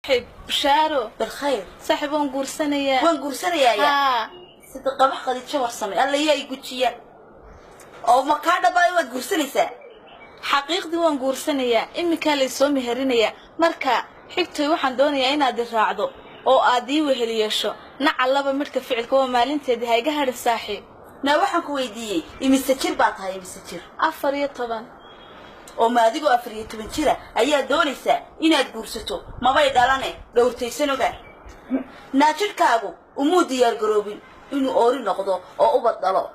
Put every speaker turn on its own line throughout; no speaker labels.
صاحب بشارو
بالخير
صاحب وان
قرسنا يا صدق ما خدت شوار سمي الله يقولي أو ما كان باي وان قرسنا
حقيقة وان قرسنا إمي كان لسه مهرنيا مركا حكتي وحن دوني أين أدي راعدو أو أدي وهليشو نعلبا مركا فعلك ومالين تدي هاي قهر الساحب
ناوحن كويدية يمستشير بعضها يمستشير
أفرية طبعا
وما أديكو أفرية تبنشيرة أيها دونيسا إنا تقرستو ما بايد ألاني دورتيسانو غير ناتشر كاغو ومو ديار قروبين إنو أوري نقضو أو أبطلو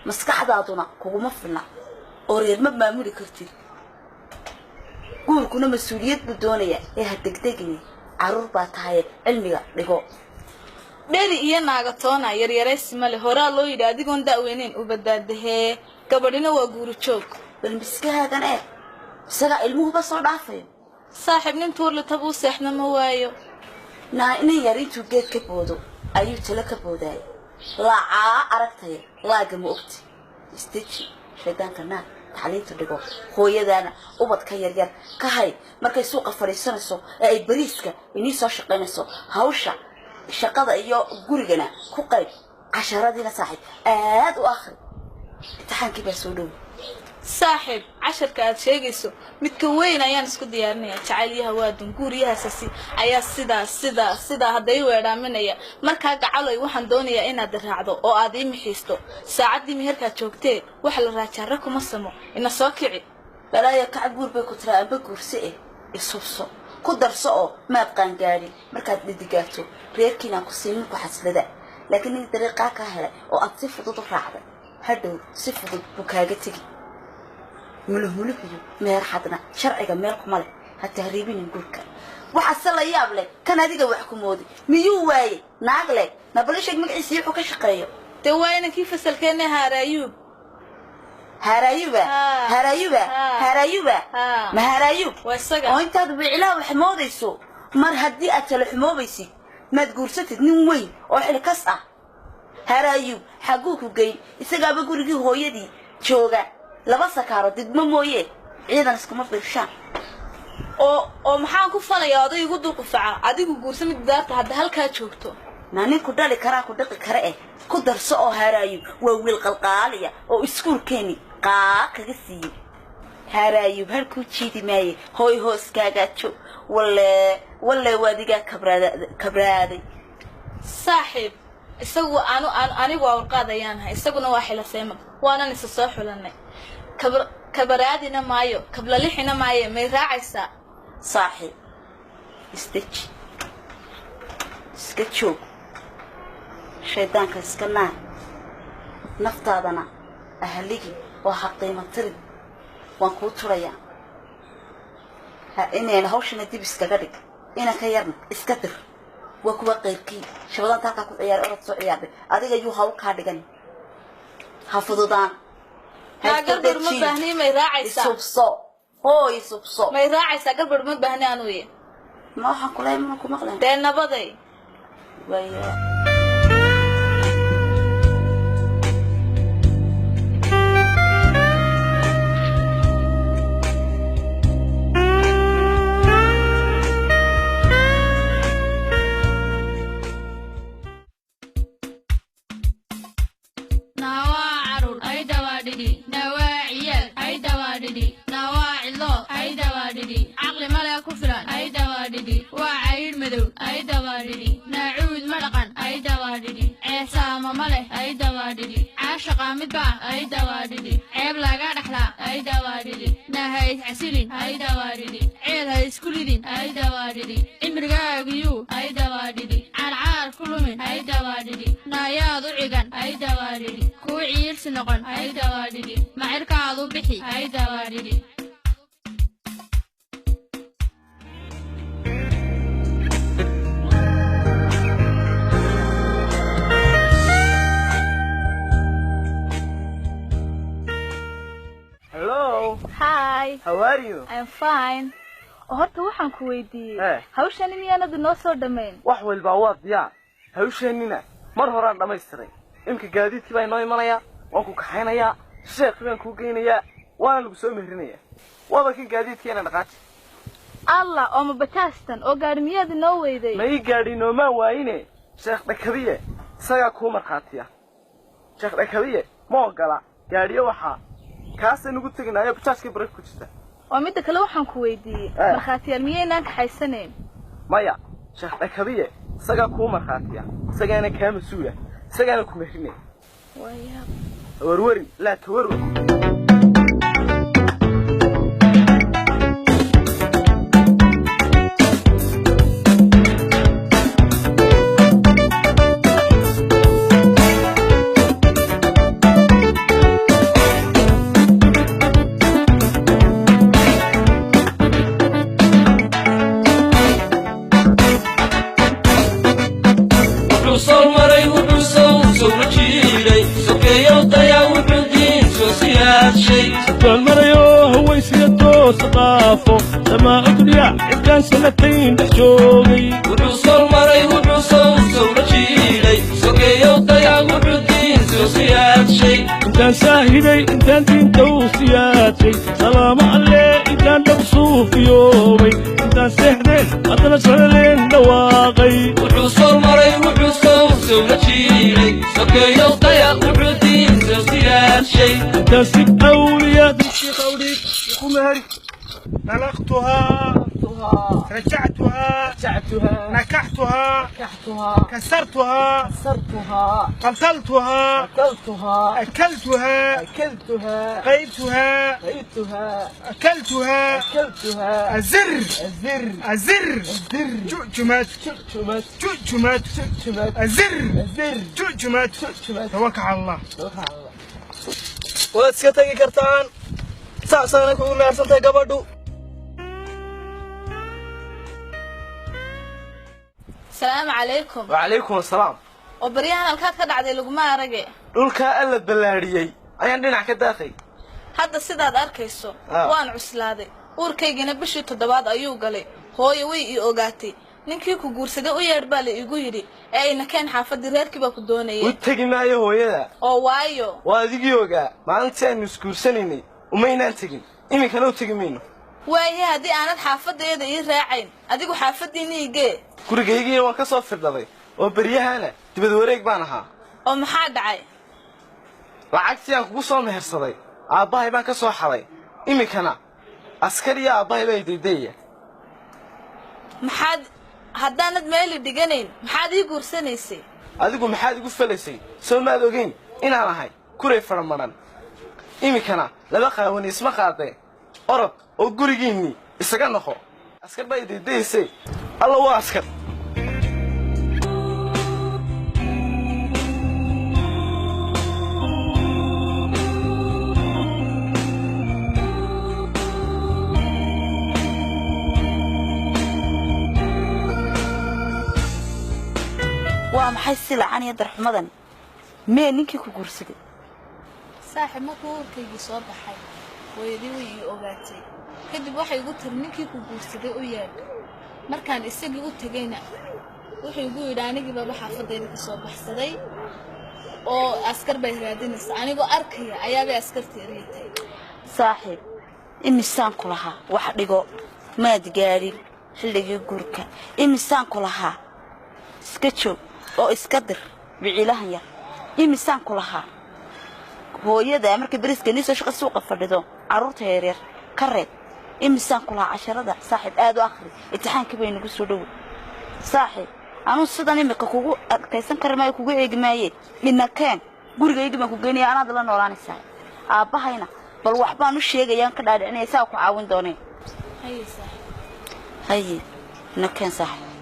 مسكح داتونا كوكو مفلنا أورير مبما مولي كرتير قول كنا مسؤوليات بدونية إيها الدقدقني عرور باتهاي علميغا لغو
ديري إيا ناغتونا يريريسي مالي هورا لو يدي أديكون داوينين وبدادهي كبرينا وقورو تشوك
بالمسكها كان إيه سقع الموه بس عرفه
صاحب ننتور لتبوس إحنا موايو
نا إني يريتو جيت كبودو أيو تلك بوداي لا عرفتها لا جم أختي استيتشي شيطان كنا تعليم تدقو هو يدانا وبد كير كهاي مركز سوق فريسان السوق أي بريسكا إني صار شقين السوق هاوشة الشقة أيو جورجنا كوقي عشرة دينا صاحب وآخر امتحان كيف يسولون
صاحب 10 كاد شيغيسو متكوين ayaan isku diyaarinayaa jacayliyaha waa dunguuriyaha sasi ayaa sida haday weeraaminaya marka gacalay waxaan doonayaa inaad raacdo oo aad ii mixiisto saacadii meherka joogtee wax la raajaro kuma samo ina soo kici
balaya ka guur bay ku tiraa ba guursi isubso ku darso oo maad qaan gaari markaad didigaato reerkiina ku siin ku xaslada laakiin in dariiqa ka helay oo aad si fudud u raacday hadhow si fudud buu kaaga tagi ملهولك مهر حدنا شرعك مالك ماله هتهربين نقولك وحصل يابله كان هذيك وحكمودي ميو واي ناقله نبلش مقعس يحو كشقيه
توينا كيف سلكنا هرايوب
ما هرايوب
واسقا
وانت بعلا وحموديسو مر هدي اتل حموبيسي ما تقورستد نين وين oo xil kas ah haraayub xaquu ku geey isaga ba gurigii hooyadii jooga laba sakaaro didmo mooyee ciidan iskuma fiirshaan
oo maxaan ku falayaa oday igu dul qufaca adigu guursamid daarta hadda halka joogto
nani ku dhali kara ku dhaqi kara ku darso oo haraayub waa wiil qalqaaliya oo iskuulkeeni kaga siiyay haraayub halku jiidi maaye hooy hoos kaaga joog walla wadiga kabraaday
saaxib isagu anigu waan qaadayaan isaguna waa xilaseema waana is soo xulanay كبرادنا مايو قبل لحنا مايو ما راعيسا
صاحب استتش سكتشوك شيطان كسكنا نفتادنا أهليكي وحقي مطرد وانكوتريا إني أنا هوش ندي بسكجرك إنا كيرنا اسكتر وكوا قيركي شبابان تاكا كو عيار أرد سو عيار أديك يو هاو كاردغان حافظدان
قبل ما بهني ما راعيسا
سبصو هو يسبصو
ما راعيسا قبل ما بهني أنا وياه
ما حكولي منكم مقلن
تنا بدي
ويا
Hello.
Hi.
How are you?
I'm fine. horta waxaan ku weydiiyay hawshan miyaanad noo soo dhameyn
wax walba waad yaa hawshanina mar horaan dhameystiray imka gaadiidkii baa inoo imanaya waan ku kaxaynayaa sheekh baan ku geynayaa waan lagu soo mehrinayaa wada kan gaadiidkii inaan dhaqaaji
الله أو مبتاستن أو قارمية نووي ذي
ما يقاري نوما واينه شيخ دكبيه isaga ku marxaatiya sheekh dakabiye ma ogala gaariyo waxa kaas inagu tagnaayo bajaaska barak ku jirta
oo mid kale waxaan ku weydiiyay marxaatiya miyeenan ka haysaneen
maya sheekh dakabiye isaga ku marxaatiya isagana ka masuula isagana ku mehrine
waya
warwari la tawarwar
سما أدريا كان سنتين تحجوغي
وحصل مري وحصل سورة شيلي سوكي وضيع وحدين سوسيات شي
انتان ساهدي انتان دين توسياتي سلام علي انتان دبصوف يومي انتان سهدين أطلع سهلين دواقي
وحصل مري وحصل سورة شيلي سوكي وضيع وحدين سوسيات شي
انتان سيب أولياء دمشي قولي
يقوم هاري
طلقتها رجعتها نكحتها كسرتها قتلتها أكلتها قيتها أكلتها أزر جؤجمت أزر جؤجمت توكل على الله
ولا تسكتي كرتان ساسانا كو مارسنتay gabadhu
السلام عليكم
وعليكم السلام
وبريان halkaad ka dhacday laguma arage
dhulka alla balaariyay ayaan dhinac ka daaqay
hadda sidaad arkayso waan cuslaaday uurkaygina bishii 7 ayuu galay hooyo way ii ogaatay ninkii ku guursaday u yeedh baa la igu yiri ee ina keen xaafadii reerkii baa ku doonayay
u tagi maayo hooyada
oo waayo
waa adigii ogaa maalintii aan iskuursanay umaynaan tagin iminkana u tagi mayno
waaye haddii aanad xaafadeeda ii raacayn adigu xaafadiina igee
gurigaygii waan ka soo firdhaday oo baryahana dibad wareeg baan ahaa
oo maxaa dhacay
lacagtii aan kugu soo mehersaday aabbahay baan ka soo xaday iminkana askar iyo aabbahay baa idaydeeya
maxaad haddaanad meeli dhiganayn maxaad ii guursanaysay
adigu maxaad igu falaysay soo maad ogeyn inaan ahay kuray faramaran iminkana laba qaawani isma qaadee orod oo gurigiinni isaga noqo askar baa idaydeysay alla waa askar
waa maxay silacan iyo darxumadan mee ninkii ku guursaday
saaxiib markuu uurkaygii soo baxay hooyadii way ii ogaatay kadib waxay igu tiri ninkii ku guursaday u yeedh markaan isagii u tagayna wuxuu igu yidhi anigii baba xaafadayda ka soo baxsaday oo askar bay raadinaysa anigoo arkaya ayaabay askartii eryatay
saaxiib imisaan ku lahaa wax dhigo maad gaarin xilligii guurka imisaan ku lahaa iska joog oo iska dir biciilahan yar imisaan ku lahaa hooyada markay bariiska niisoo shaqo suuqa fadhido carruurta yaryar ka reeb imisaan ku lahaa casharada saaxiib aad u akhri imtixaankii bay nagu soo dhowo saaxiib anuu sidan imika kugu adkaysan kari maayo kugu eegi maaye dhinakeen gurigaygii baan ku geynaya anaad la noolaanaysaa aabbahayna bal wax baan u sheegayaan ka dhaadhicinaya saa ku caawin dooneen
haye saaxiib
haye dhinakeen saaxiib